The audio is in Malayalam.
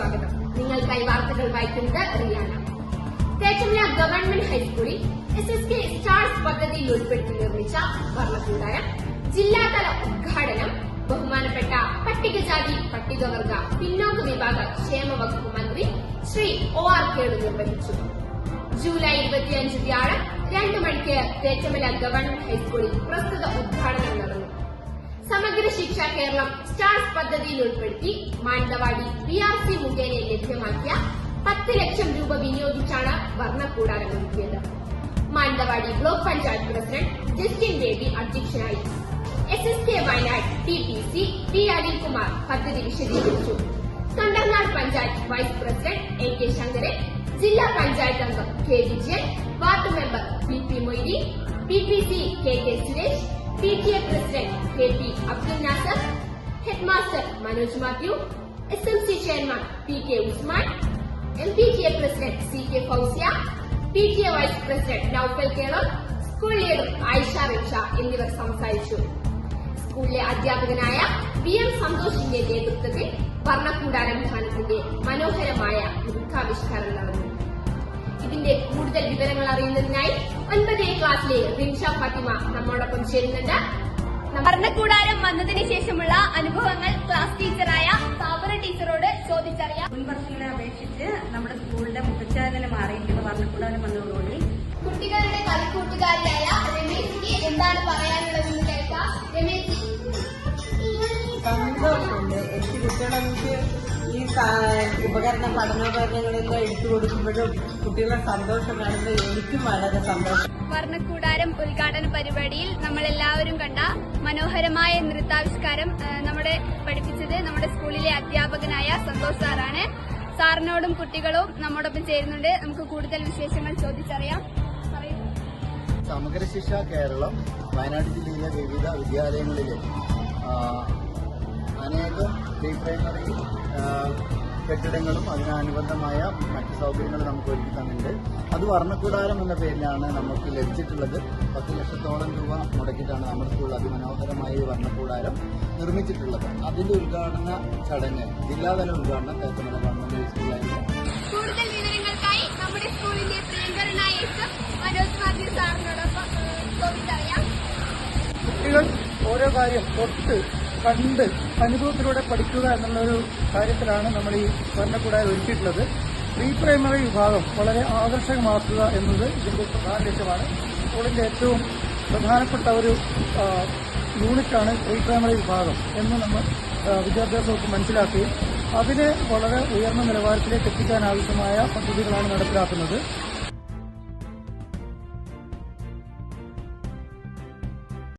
സ്വാഗതം. നിങ്ങൾക്കായി വാർത്തകൾ വായിക്കുന്നത് റിയാന. തേച്ചമല ഗവൺമെന്റ് ഹൈസ്കൂളിൽ SSK സ്റ്റാർസ് പദ്ധതിയിൽ ഉൾപ്പെടുത്തി നിർമ്മിച്ച വർണ്ണക്കൂടാരം ജില്ലാതല ഉദ്ഘാടനം ബഹുമാനപ്പെട്ട പട്ടികജാതി പട്ടികവർഗ പിന്നോക്ക വിഭാഗ ക്ഷേമ വകുപ്പ് മന്ത്രി ശ്രീ OR കേളു നിർവഹിച്ചു. ജൂലൈ 25 വ്യാഴം 2 മണിക്ക് തേച്ചമല ഗവൺമെന്റ് ഹൈസ്കൂളിൽ പ്രസ്തുത ഉദ്ഘാടനം നടന്നു. സമഗ്ര ശിക്ഷ കേരളം സ്റ്റാർസ് പദ്ധതിയിൽ ഉൾപ്പെടുത്തി മാനന്തവാടി BRC മുഖേന ലഭ്യമാക്കിയ 10 ലക്ഷം രൂപ വിനിയോഗിച്ചാണ് വർണ്ണക്കൂടാരം ഒരുക്കിയത്. മാനന്തവാടി ബ്ലോക്ക് പഞ്ചായത്ത് പ്രസിഡന്റ് ജസ്റ്റിൻ ബേബി അധ്യക്ഷനായി. SSK Wayanad TPC P Anilkumar പദ്ധതി വിശദീകരിച്ചു. Thondernad panchayat vice president AK Sankaran, ജില്ലാ പഞ്ചായത്ത് അംഗം K Vijayan, ward member BP Moideen, PPC KK Suresh, PTA president KP Abdul Nasar, headmaster Manoj Mathew, SMC chairman PK Usman, MPTA president CK Fousiya, PTA vice president Noufal Kelam, school leader Ayisha Riksha എന്നിവർ സംസാരിച്ചു. സ്കൂളിലെ അധ്യാപകനായ VM സന്തോഷിന്റെ നേതൃത്വത്തിൽ വർണ്ണക്കൂടാരം ധ്യാനത്തിന്റെ മനോഹരമായ വൃത്താവിഷ്കാരം നടന്നു. ഇതിന്റെ കൂടുതൽ വിവരങ്ങൾ അറിയുന്നതിനായി 9ാം ക്ലാസ്സിലെ റിൻഷ ഫാത്തിമ നമ്മോടൊപ്പം ചേരുന്നുണ്ട്. വർണ്ണക്കൂടാരം വന്നതിന് ശേഷമുള്ള അനുഭവങ്ങൾ ക്ലാസ് ടീച്ചറായ സാബറ ടീച്ചറോട് ചോദിച്ചറിയാം. മുൻ വർഷങ്ങളെ അപേക്ഷിച്ച് നമ്മുടെ സ്കൂളിന്റെ മുഖച്ഛായനം മാറിയിരിക്കുന്ന വർണ്ണക്കൂടാരം വന്നതോടുകൂടി കുട്ടികളുടെ കളിക്കൂട്ടുകാരിയായ രമേശിക്ക് എന്താണ് പറയാനുള്ളതെന്ന് കേൾക്കാം. രമേശി, സന്തോഷമുണ്ട്. എനിക്ക് കുട്ടികളെ ഈ പഠനോപകരണങ്ങളെല്ലാം എടുത്തു കൊടുക്കുമ്പോഴും കുട്ടികളുടെ സന്തോഷം കാണുമ്പോൾ എനിക്കും വളരെ സന്തോഷം. വർണ്ണക്കൂടാരം ഉദ്ഘാടന പരിപാടിയിൽ നമ്മളെല്ലാവരും കണ്ട മനോഹരമായ നൃത്താവിഷ്കാരം നമ്മുടെ പഠിപ്പിച്ചത് നമ്മുടെ സ്കൂളിലെ അധ്യാപകനായ സന്തോഷ് സാറാണ്. സാറിനോടും കുട്ടികളും നമ്മോടൊപ്പം ചേരുന്നുണ്ട്. നമുക്ക് കൂടുതൽ വിശേഷങ്ങൾ ചോദിച്ചറിയാം. സമഗ്ര ശിക്ഷ കേരളം വയനാട് ജില്ലയിലെ വിവിധ വിദ്യാലയങ്ങളിലെ അനേകം പ്രീ പ്രൈമറി കെട്ടിടങ്ങളും അതിനനുബന്ധമായ മറ്റ് സൗകര്യങ്ങളും നമുക്ക് ഒരുക്കി തന്നിട്ടുണ്ട്. അത് വർണ്ണക്കൂടാരം എന്ന പേരിലാണ് നമുക്ക് ലഭിച്ചിട്ടുള്ളത്. 10 ലക്ഷത്തോളം രൂപ മുടക്കിയിട്ടാണ് നമ്മുടെ സ്കൂളിൽ അതിമനോഹരമായ ഈ വർണ്ണക്കൂടാരം നിർമ്മിച്ചിട്ടുള്ളത്. അതിന്റെ ഉദ്ഘാടന ചടങ്ങ് ജില്ലാതല ഉദ്ഘാടനം തേച്ചമല ഗവൺമെന്റ് സ്കൂളിലായിരുന്നു. കൂടുതൽ വിവരങ്ങൾക്കായി നമ്മുടെ സ്കൂളിന്റെ പ്രിയങ്കരനായ മനോജ് മാത്യു സാറിനോടൊപ്പം ചോദിച്ചറിയാം. കുട്ടികൾ ഓരോ കാര്യം തൊട്ട് കണ്ട് അനുഭവത്തിലൂടെ പഠിക്കുക എന്നുള്ളൊരു കാര്യത്തിലാണ് നമ്മൾ ഈ വർണ്ണക്കൂടാരം ഒരുക്കിയിട്ടുള്ളത്. പ്രീ പ്രൈമറി വിഭാഗം വളരെ ആകർഷകമാക്കുക എന്നത് ഇതിന്റെ പ്രധാന ലക്ഷ്യമാണ്. സ്കൂളിന്റെ ഏറ്റവും പ്രധാനപ്പെട്ട ഒരു യൂണിറ്റാണ് പ്രീ പ്രൈമറി വിഭാഗം എന്ന് നമ്മൾ വിദ്യാഭ്യാസമൊക്കെ മനസ്സിലാക്കുകയും അതിനെ വളരെ ഉയർന്ന നിലവാരത്തിലേക്ക് എത്തിക്കാൻ ആവശ്യമായ പദ്ധതികളാണ് നടപ്പിലാക്കുന്നത്.